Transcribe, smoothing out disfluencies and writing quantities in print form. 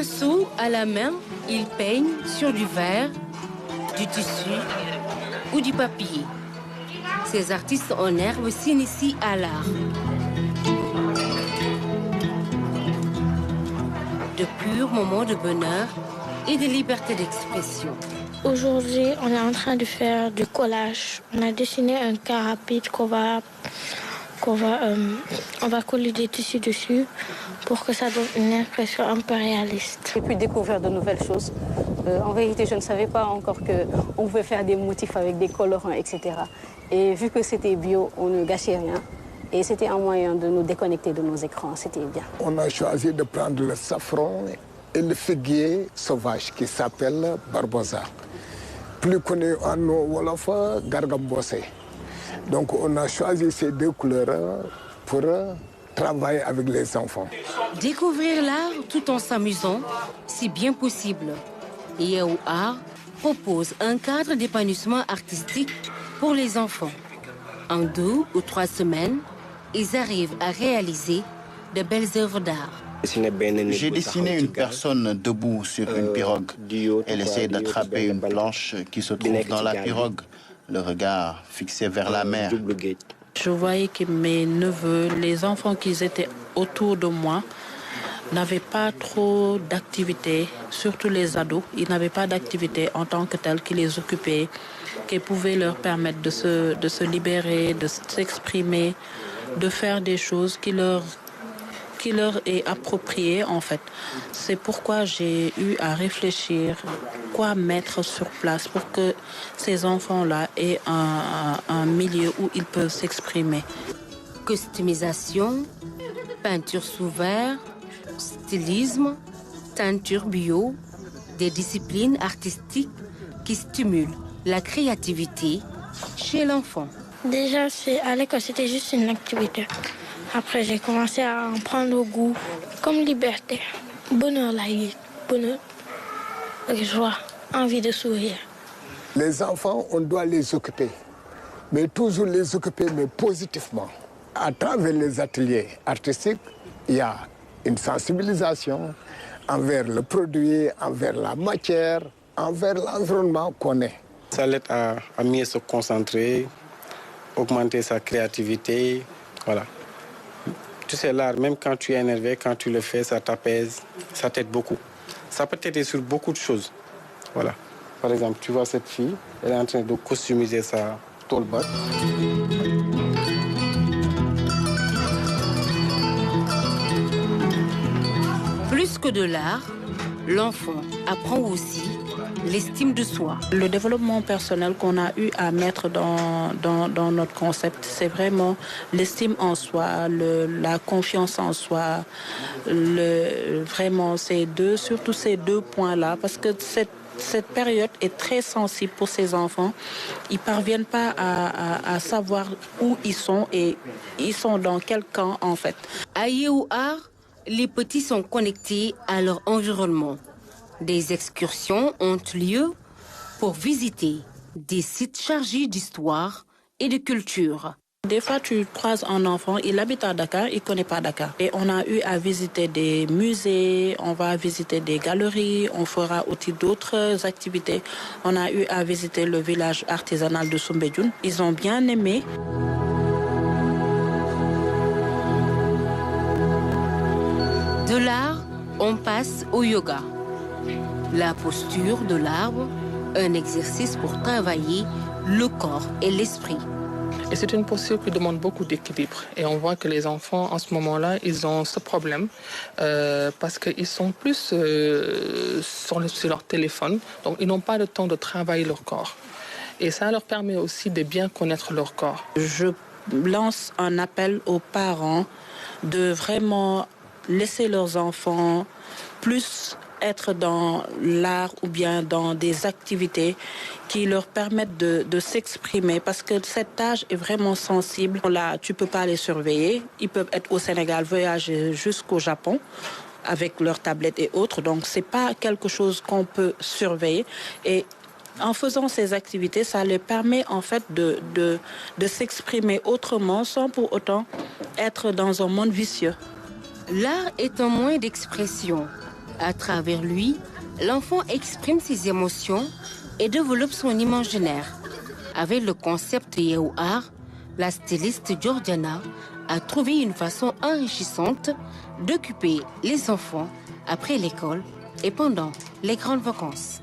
pinceau à la main, ils peignent sur du verre, du tissu ou du papier. Ces artistes en herbe s'initient à l'art. De purs moments de bonheur et de liberté d'expression. Aujourd'hui, on est en train de faire du collage. On a dessiné un car rapide qu'on va coller des tissus dessus pour que ça donne une impression un peu réaliste. J'ai pu découvrir de nouvelles choses. En vérité, je ne savais pas encore qu'on pouvait faire des motifs avec des colorants, etc. Et vu que c'était bio, on ne gâchait rien. Et c'était un moyen de nous déconnecter de nos écrans, c'était bien. On a choisi de prendre le safran et le figuier sauvage qui s'appelle Barbosa. Plus connu en Wolof, Gargambose. Donc on a choisi ces deux couleurs pour travailler avec les enfants. Découvrir l'art tout en s'amusant, c'est bien possible. Yéhou Art propose un cadre d'épanouissement artistique pour les enfants. En 2 ou 3 semaines, ils arrivent à réaliser de belles œuvres d'art. J'ai dessiné une personne debout sur une pirogue. Elle essaie d'attraper une planche qui se trouve dans la pirogue, le regard fixé vers la mer. Je voyais que mes neveux, les enfants qui étaient autour de moi, n'avaient pas trop d'activités, surtout les ados. Ils n'avaient pas d'activités en tant que telles qui les occupaient, qui pouvaient leur permettre de se libérer, de s'exprimer, de faire des choses qui leur est approprié en fait. C'est pourquoi j'ai eu à réfléchir quoi mettre sur place pour que ces enfants-là aient un milieu où ils peuvent s'exprimer. Customisation, peinture sous verre, stylisme, teinture bio, des disciplines artistiques qui stimulent la créativité chez l'enfant. Déjà, à l'école, c'était juste une activité. Après, j'ai commencé à en prendre goût, comme liberté, bonheur, la vie, bonheur, joie, envie de sourire. Les enfants, on doit les occuper, mais toujours les occuper, mais positivement. À travers les ateliers artistiques, il y a une sensibilisation envers le produit, envers la matière, envers l'environnement qu'on est. Ça l'aide à mieux se concentrer, augmenter sa créativité, voilà. Tu sais, l'art, même quand tu es énervé, quand tu le fais, ça t'apaise, ça t'aide beaucoup. Ça peut t'aider sur beaucoup de choses. Voilà. Par exemple, tu vois cette fille, elle est en train de customiser sa toolbox. Plus que de l'art, l'enfant apprend aussi l'estime de soi. Le développement personnel qu'on a eu à mettre dans notre concept, c'est vraiment l'estime en soi, la confiance en soi, vraiment surtout ces deux points-là, parce que cette période est très sensible pour ces enfants. Ils ne parviennent pas à savoir où ils sont et ils sont dans quel camp en fait. À Yéhou Art, les petits sont connectés à leur environnement. Des excursions ont lieu pour visiter des sites chargés d'histoire et de culture. Des fois, tu croises un enfant, il habite à Dakar, il ne connaît pas Dakar. Et on a eu à visiter des musées, on va visiter des galeries, on fera aussi d'autres activités. On a eu à visiter le village artisanal de Soumbédioune. Ils ont bien aimé. De l'art, on passe au yoga. La posture de l'arbre, un exercice pour travailler le corps et l'esprit. Et c'est une posture qui demande beaucoup d'équilibre. Et on voit que les enfants, en ce moment-là, ils ont ce problème parce qu'ils sont plus sur leur téléphone. Donc, ils n'ont pas le temps de travailler leur corps. Et ça leur permet aussi de bien connaître leur corps. Je lance un appel aux parents de vraiment laisser leurs enfants plus être dans l'art ou bien dans des activités qui leur permettent de s'exprimer parce que cet âge est vraiment sensible. Là, tu ne peux pas les surveiller. Ils peuvent être au Sénégal, voyager jusqu'au Japon avec leurs tablettes et autres. Donc, ce n'est pas quelque chose qu'on peut surveiller. Et en faisant ces activités, ça leur permet en fait de s'exprimer autrement sans pour autant être dans un monde vicieux. L'art est un moyen d'expression, À travers lui, l'enfant exprime ses émotions et développe son imaginaire. Avec le concept Yehu Art, la styliste Georgiana a trouvé une façon enrichissante d'occuper les enfants après l'école et pendant les grandes vacances.